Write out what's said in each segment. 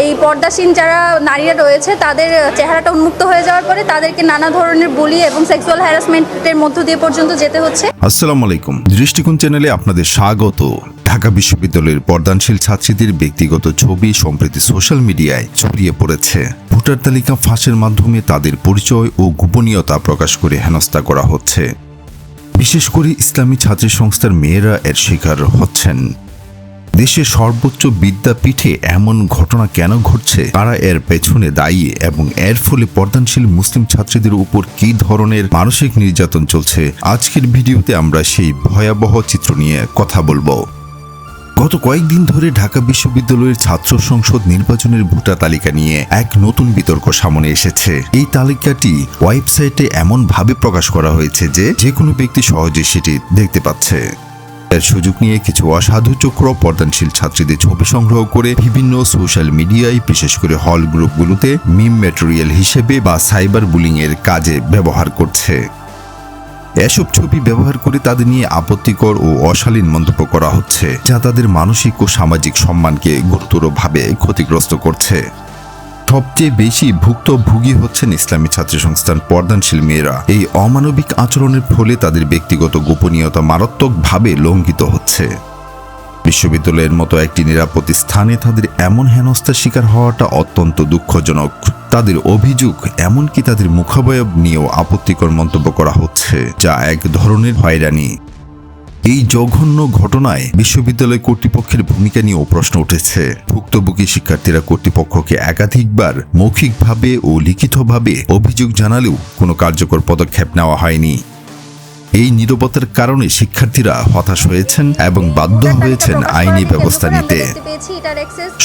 এই পর্দাসীন যারা নারীরা রয়েছে তাদের চেহারাটা উন্মুক্ত হয়ে যাওয়ার পরে তাদেরকে নানা ধরনের বুলি এবং সেক্সুয়াল হ্যারাসমেন্টের মধ্য দিয়ে পর্যন্ত যেতে হচ্ছে। আসসালামু আলাইকুম, দৃষ্টিকোণ চ্যানেলে আপনাদের স্বাগত। ঢাকা বিশ্ববিদ্যালয়ের পর্দানশীল ছাত্রীদের ব্যক্তিগত ছবি সম্প্রতি সোশ্যাল মিডিয়ায় ছড়িয়ে পড়েছে। ভোটার তালিকা ফাঁসের মাধ্যমে তাদের পরিচয় ও গোপনীয়তা প্রকাশ করে হেনস্থা করা হচ্ছে। বিশেষ করে ইসলামী ছাত্রী সংস্থার মেয়েরা এর শিকার হচ্ছেন। দেশের সর্বোচ্চ বিদ্যাপীঠে এমন ঘটনা কেন ঘটছে, কারা এর পেছনে দায়ী এবং এর ফলে পর্দানশীল মুসলিম ছাত্রীদের উপর কী ধরনের মানসিক নির্যাতন চলছে, আজকের ভিডিওতে আমরা সেই ভয়াবহ চিত্র নিয়ে কথা বলবো। গত কয়েকদিন ধরে ঢাকা বিশ্ববিদ্যালয়ের ছাত্র সংসদ নির্বাচনের ভোটার তালিকা নিয়ে এক নতুন বিতর্ক সামনে এসেছে। এই তালিকাটি ওয়েবসাইটে এমনভাবে প্রকাশ করা হয়েছে যে কোনো ব্যক্তি সহজে সেটি দেখতে পাচ্ছে। এর সুযোগ নিয়ে কিছু অসাধু চক্র পর্দানশীল ছাত্রীদের ছবি সংগ্রহ করে বিভিন্ন সোশ্যাল মিডিয়ায়, বিশেষ করে হল গ্রুপগুলোতে মিম ম্যাটেরিয়াল হিসেবে বা সাইবার বুলিং এর কাজে ব্যবহার করছে। এসব ছবি ব্যবহার করে তাদের নিয়ে আপত্তিকর ও অশালীন মন্তব্য করা হচ্ছে, যা তাদের মানসিক ও সামাজিক সম্মানকে গুরুতরভাবে ক্ষতিগ্রস্ত করছে। সবচেয়ে বেশি ভুক্তভোগী হচ্ছেন ইসলামী ছাত্রী সংস্থার পর্দানশীল মেয়েরা। এই অমানবিক আচরণের ফলে তাদের ব্যক্তিগত গোপনীয়তা মারাত্মকভাবে লঙ্ঘিত হচ্ছে। বিশ্ববিদ্যালয়ের মতো একটি নিরাপদ স্থানে তাদের এমন হেনস্থার শিকার হওয়াটা অত্যন্ত দুঃখজনক। তাদের অভিযোগ, এমনকি তাদের মুখাবয়ব নিয়েও আপত্তিকর মন্তব্য করা হচ্ছে, যা এক ধরনের হয়রানি। এই জঘন্য ঘটনায় বিশ্ববিদ্যালয় কর্তৃপক্ষের ভূমিকা নিয়েও প্রশ্ন উঠেছে। ভুক্তভোগী শিক্ষার্থীরা কর্তৃপক্ষকে একাধিকবার মৌখিকভাবে ও লিখিতভাবে অভিযোগ জানালেও কোনো কার্যকর পদক্ষেপ নেওয়া হয়নি। এই নীরবতার কারণে শিক্ষার্থীরা হতাশ হয়েছেন এবং বাধ্য হয়েছেন আইনি ব্যবস্থা নিতে।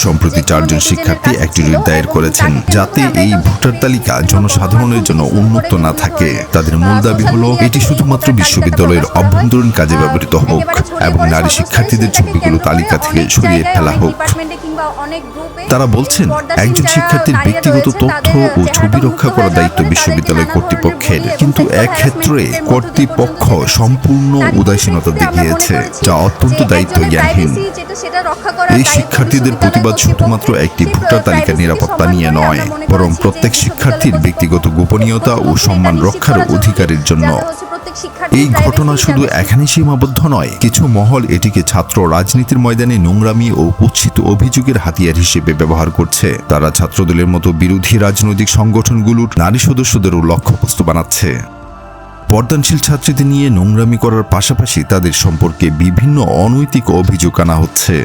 সম্প্রতি 4 জন শিক্ষার্থী একটি রিট দায়ের করেছেন, যাতে এই ভোটার তালিকা জনসাধারণের জন্য উন্মুক্ত না থাকে। তাদের মূল দাবি হলো এটি শুধুমাত্র বিশ্ববিদ্যালয়ের অভ্যন্তরীণ কাজে ব্যবহৃত হোক এবং নারী শিক্ষার্থীদের ছবিগুলো তালিকা থেকে সরিয়ে ফেলা হোক। তারা বলছেন, একজন শিক্ষার্থীর ব্যক্তিগত তথ্য ও ছবি রক্ষা করার দায়িত্ব বিশ্ববিদ্যালয় কর্তৃপক্ষের, কিন্তু এক ক্ষেত্রে কর্তৃপক্ষ সম্পূর্ণ উদাসীনতা দেখিয়েছে, যা অত্যন্ত দায়িত্বজ্ঞানহীন। এই শিক্ষার্থীদের প্রতিবাদ শুধুমাত্র একটি ভোটার তালিকা নিরাপত্তা নিয়ে নয়, বরং প্রত্যেক শিক্ষার্থীর ব্যক্তিগত গোপনীয়তা ও সম্মান রক্ষার অধিকারের জন্য। এই ঘটনা শুধু এখানে সীমাবদ্ধ নয়, কিছু মহল এটিকে ছাত্র রাজনীতির ময়দানে নোংরামি ও কুৎসিত অভিযোগের হাতিয়ার হিসেবে ব্যবহার করছে। তারা ছাত্রদলের মতো বিরোধী রাজনৈতিক সংগঠনগুলোর নারী সদস্যদেরও লক্ষ্যবস্তু বানাচ্ছে। পর্দানশীল ছাত্রীদের নিয়ে নোংরামি করার পাশাপাশি তাদের সম্পর্কে বিভিন্ন অনৈতিক অভিযোগ আনা হচ্ছে।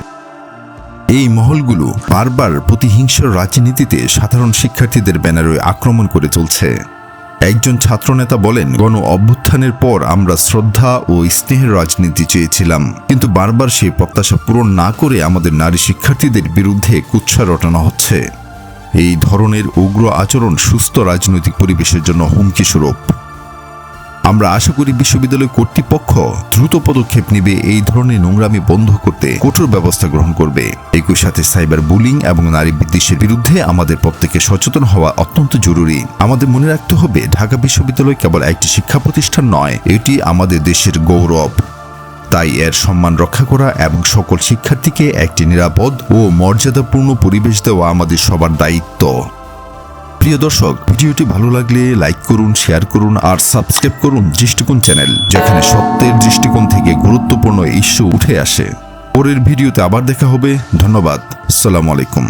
এই মহলগুলো বারবার প্রতিহিংসার রাজনীতিতে সাধারণ শিক্ষার্থীদের ব্যানারে আক্রমণ করে চলছে। একজন ছাত্রনেতা বলেন, গণ অভ্যুত্থানের পর আমরা শ্রদ্ধা ও স্নেহের রাজনীতি চেয়েছিলাম, কিন্তু বারবার সেই প্রত্যাশা পূরণ না করে আমাদের নারী শিক্ষার্থীদের বিরুদ্ধে কুৎসা রটানো হচ্ছে। এই ধরনের উগ্র আচরণ সুস্থ রাজনৈতিক পরিবেশের জন্য হুমকি স্বরূপ। আমরা আশা করি বিশ্ববিদ্যালয় কর্তৃপক্ষ দ্রুত পদক্ষেপ নেবে, এই ধরনের নোংরামি বন্ধ করতে কঠোর ব্যবস্থা গ্রহণ করবে। একই সাথে সাইবার বুলিং এবং নারী বিদ্বেষের বিরুদ্ধে আমাদের প্রত্যেকে সচেতন হওয়া অত্যন্ত জরুরি। আমাদের মনে রাখতে হবে, ঢাকা বিশ্ববিদ্যালয় কেবল একটি শিক্ষা প্রতিষ্ঠান নয়, এটি আমাদের দেশের গৌরব। তাই এর সম্মান রক্ষা করা এবং সকল শিক্ষার্থীকে একটি নিরাপদ ও মর্যাদাপূর্ণ পরিবেশ দেওয়া আমাদের সবার দায়িত্ব। প্রিয় দর্শক, ভিডিওটি ভালো লাগলে লাইক করুন, শেয়ার করুন আর সাবস্ক্রাইব করুন দৃষ্টিকোণ চ্যানেল, যেখানে সত্যের দৃষ্টিকোণ থেকে গুরুত্বপূর্ণ ইস্যু উঠে আসে। পরের ভিডিওতে আবার দেখা হবে। ধন্যবাদ। আসসালামু আলাইকুম।